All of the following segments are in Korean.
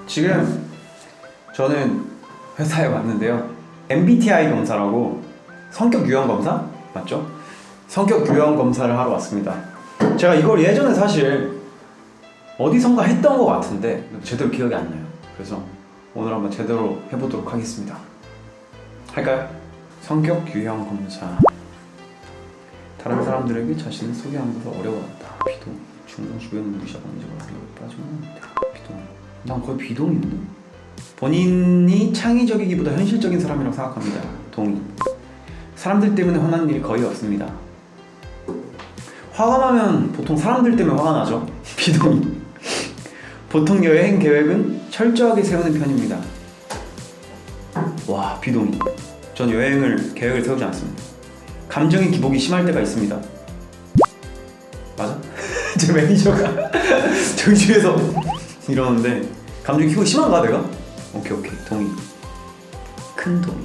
지금 저는 회사에 왔는데요. MBTI 검사라고 성격 유형 검사? 맞죠? 성격 유형 검사를 하러 왔습니다. 제가 이걸 예전에 사실 어디선가 했던 것 같은데 제대로 기억이 안 나요. 그래서 오늘 한번 제대로 해보도록 하겠습니다. 할까요? 성격 유형 검사. 다른 사람들에게 자신을 소개하는 것을 어려워한다. 비동. 중동 주변을 무시하고 이제 빠지면 비동. 난 거의 비동인데. 본인이 창의적이기보다 현실적인 사람이라고 생각합니다. 동의. 사람들 때문에 화나는 일이 거의 없습니다. 화가 나면 보통 사람들 때문에 화가 나죠. 비동의. 보통 여행 계획은 철저하게 세우는 편입니다. 와, 비동의. 전 계획을 세우지 않습니다. 감정의 기복이 심할 때가 있습니다. 맞아? 제 매니저가 저희 집에서 이러는데 감정의 기복이 심한가 내가? 오케이 동의. 큰 동의.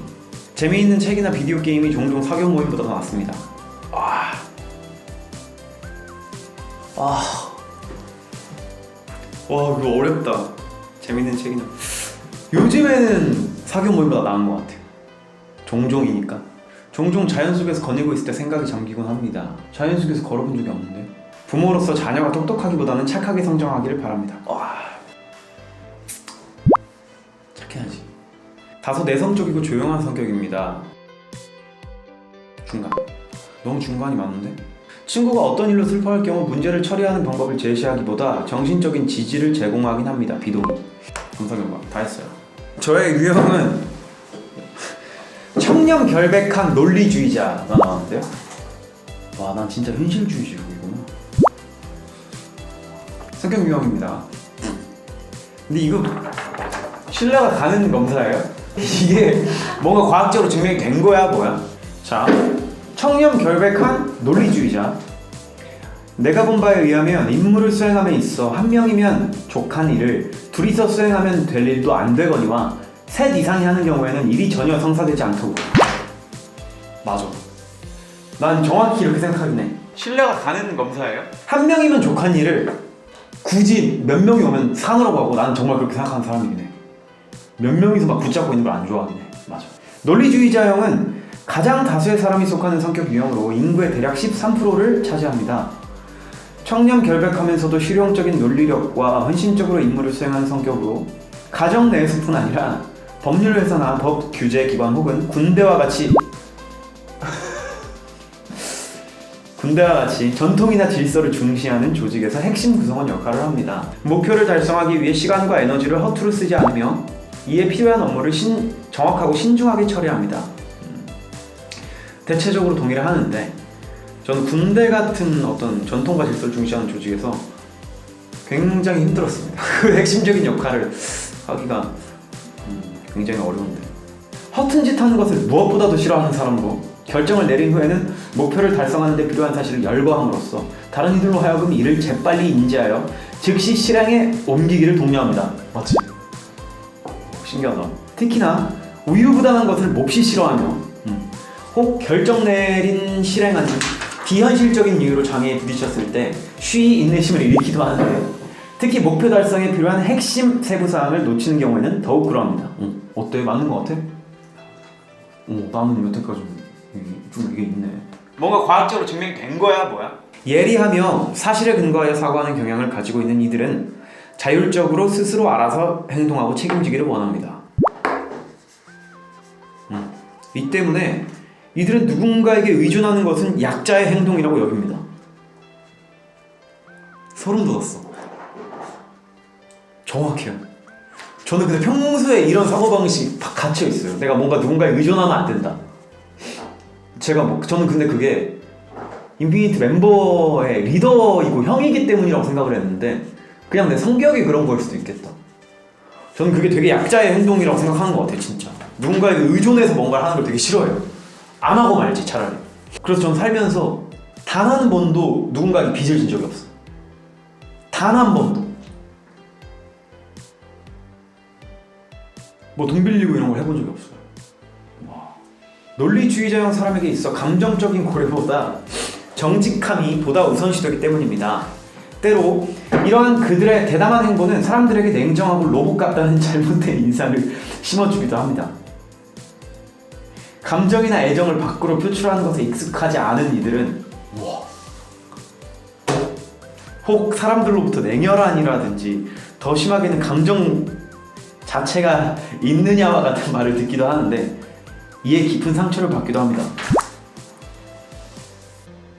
재미있는 책이나 비디오 게임이 종종 사교 모임보다 더 낫습니다. 와 이거 어렵다. 재밌는 책이나 요즘에는 사교 모임보다 나은 것 같아요. 종종이니까. 종종 자연 속에서 거닐고 있을 때 생각이 잠기곤 합니다. 자연 속에서 걸어본 적이 없는데. 부모로서 자녀가 똑똑하기보다는 착하게 성장하기를 바랍니다. 착해야지. 다소 내성적이고 조용한 성격입니다. 중간. 너무 중간이 많은데? 친구가 어떤 일로 슬퍼할 경우 문제를 처리하는 방법을 제시하기보다 정신적인 지지를 제공하긴 합니다. 비동의. 검사 결과 다 했어요. 저의 유형은 청렴결백한 논리주의자가 나왔는데요. 와, 난 진짜 현실주의적이구나. 성격 유형입니다. 근데 이거 신뢰가 가는 검사예요? 이게 뭔가 과학적으로 증명이 된 거야 뭐야? 자, 청렴결백한 논리주의자. 내가 본 바에 의하면 임무를 수행함에 있어 한 명이면 족한 일을 둘이서 수행하면 될 일도 안 되거니와 셋 이상이 하는 경우에는 일이 전혀 성사되지 않다고. 맞아. 난 정확히 이렇게 생각하긴 해. 신뢰가 가는 검사예요? 한 명이면 족한 일을 굳이 몇 명이 오면 사느라고 하고, 나는 정말 그렇게 생각하는 사람이긴 해. 몇 명이서 막 붙잡고 있는 걸 안 좋아하긴 해. 맞아. 논리주의자형은 가장 다수의 사람이 속하는 성격 유형으로 인구의 대략 13%를 차지합니다. 청렴결백하면서도 실용적인 논리력과 헌신적으로 임무를 수행하는 성격으로 가정 내에서뿐 아니라 법률 회사나 법 규제 기관 혹은 군대와 같이 전통이나 질서를 중시하는 조직에서 핵심 구성원 역할을 합니다. 목표를 달성하기 위해 시간과 에너지를 허투루 쓰지 않으며 이에 필요한 업무를 정확하고 신중하게 처리합니다. 대체적으로 동의를 하는데, 저는 군대 같은 어떤 전통과 질서를 중시하는 조직에서 굉장히 힘들었습니다. 그 핵심적인 역할을 하기가 굉장히 어려운데, 허튼 짓 하는 것을 무엇보다도 싫어하는 사람으로 결정을 내린 후에는 목표를 달성하는 데 필요한 사실을 열거함으로써 다른 이들로 하여금 이를 재빨리 인지하여 즉시 실행에 옮기기를 독려합니다. 맞지? 신기하다. 특히나 우유부단한 것을 몹시 싫어하며 혹 결정 내린 실행하는 비현실적인 이유로 장애에 부딪혔을 때 쉬이 인내심을 잃기도 하는데, 특히 목표 달성에 필요한 핵심 세부사항을 놓치는 경우에는 더욱 그러합니다. 어때? 맞는 것 같아? 나는 여태까지 좀 이게 있네. 뭔가 과학적으로 증명이 된 거야 뭐야? 예리하며 사실에 근거하여 사고하는 경향을 가지고 있는 이들은 자율적으로 스스로 알아서 행동하고 책임지기를 원합니다. 이 때문에 이들은 누군가에게 의존하는 것은 약자의 행동이라고 여깁니다. 소름 돋았어. 정확해요. 저는 근데 평소에 이런 사고방식이 다 갇혀있어요. 내가 뭔가 누군가에 의존하면 안 된다. 저는 근데 그게 인피니트 멤버의 리더이고 형이기 때문이라고 생각을 했는데, 그냥 내 성격이 그런 거일 수도 있겠다. 저는 그게 되게 약자의 행동이라고 생각하는 것 같아요. 진짜 누군가에게 의존해서 뭔가를 하는 걸 되게 싫어해요. 안 하고 말지 차라리. 그래서 전 살면서 단 한 번도 누군가에게 빚을 진 적이 없어요. 단 한 번도. 뭐 돈 빌리고 이런 걸 해본 적이 없어요. 논리주의자형 사람에게 있어 감정적인 고려보다 정직함이 보다 우선시되기 때문입니다. 때로 이러한 그들의 대담한 행보는 사람들에게 냉정하고 로봇 같다는 잘못된 인상을 심어주기도 합니다. 감정이나 애정을 밖으로 표출하는 것에 익숙하지 않은 이들은 혹 사람들로부터 냉혈한이라든지 더 심하게는 감정 자체가 있느냐와 같은 말을 듣기도 하는데 이에 깊은 상처를 받기도 합니다.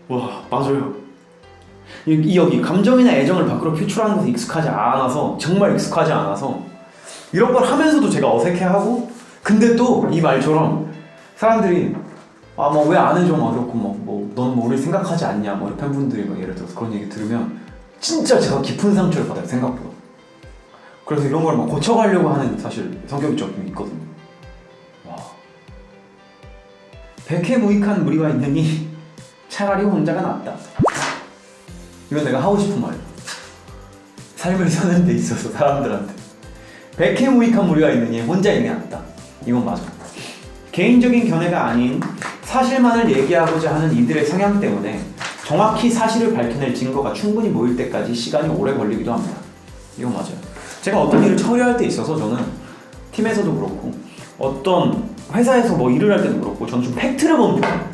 와, 맞아요. 여기 감정이나 애정을 밖으로 표출하는 것에 익숙하지 않아서, 정말 익숙하지 않아서 이런 걸 하면서도 제가 어색해하고, 근데 또 이 말처럼 사람들이 뭐 왜 안 해줘 막 이렇고 너는 뭐 우리 생각하지 않냐 뭐 팬분들이 막 예를 들어서 그런 얘기 들으면 진짜 제가 깊은 상처를 받아요, 생각보다. 그래서 이런 걸 막 고쳐가려고 하는 사실 성격이 좀 있거든요. 와. 백해무익한 무리와 있느니 차라리 혼자가 낫다. 이건 내가 하고 싶은 말이야. 삶을 사는 데 있어서 사람들한테 백해무익한 무리가 있느니 혼자 있는 게 낫다. 이건 맞아. 개인적인 견해가 아닌 사실만을 얘기하고자 하는 이들의 성향 때문에 정확히 사실을 밝혀낼 증거가 충분히 모일 때까지 시간이 오래 걸리기도 합니다. 이건 맞아요. 제가 어떤 일을 처리할 때 있어서 저는 팀에서도 그렇고 어떤 회사에서 뭐 일을 할 때도 그렇고 저는 좀 팩트를 보는 편이에요.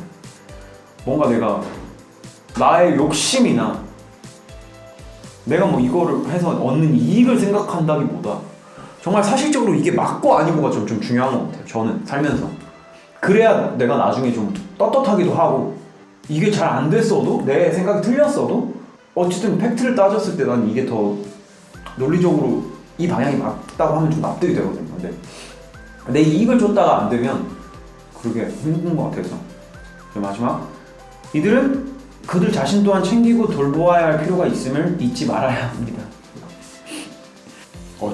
뭔가 내가 나의 욕심이나 내가 뭐 이거를 해서 얻는 이익을 생각한다기보다 정말 사실적으로 이게 맞고 아니고가 좀 중요한 것 같아요. 저는 살면서. 그래야 내가 나중에 좀 떳떳하기도 하고, 이게 잘 안 됐어도 내 생각이 틀렸어도 어쨌든 팩트를 따졌을 때 난 이게 더 논리적으로 이 방향이 맞다고 하면 좀 납득이 되거든요. 근데 내 이익을 줬다가 안 되면 그게 힘든 것 같아서. 마지막, 이들은 그들 자신 또한 챙기고 돌보아야 할 필요가 있음을 잊지 말아야 합니다.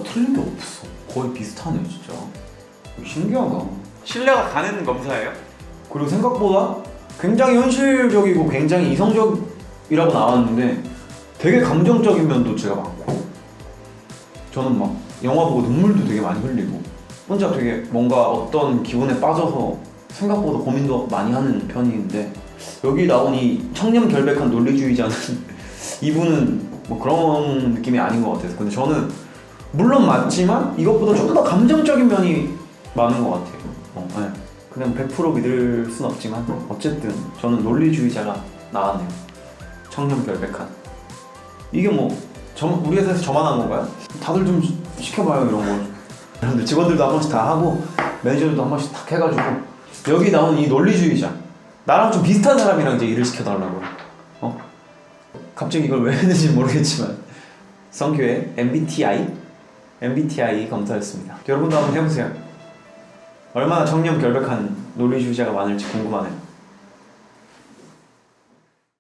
틀린 게 없어. 거의 비슷하네 진짜. 신기하다. 신뢰가 가는 검사예요? 그리고 생각보다 굉장히 현실적이고 굉장히 이성적이라고 나왔는데 되게 감정적인 면도 제가 많고, 저는 막 영화 보고 눈물도 되게 많이 흘리고 혼자 되게 뭔가 어떤 기분에 빠져서 생각보다 고민도 많이 하는 편인데, 여기 나온 이 청렴결백한 논리주의자는 이분은 뭐 그런 느낌이 아닌 것 같아서. 근데 저는 물론 맞지만 이것보다 좀 더 감정적인 면이 많은 것 같아요. 네. 그냥 100% 믿을 순 없지만 어쨌든 저는 논리주의자가 나왔네요. 청렴결백한. 이게 뭐 우리 회사에서 저만 한 건가요? 다들 좀 시켜봐요 이런 거. 여러분들 직원들도 한 번씩 다 하고 매니저들도 한 번씩 탁 해가지고 여기 나온 이 논리주의자, 나랑 좀 비슷한 사람이랑 이제 일을 시켜달라고. 갑자기 이걸 왜 했는지 모르겠지만 성교의 MBTI 검사였습니다. 여러분도 한번 해보세요. 얼마나 청렴결백한 논리주의자가 많을지 궁금하네요.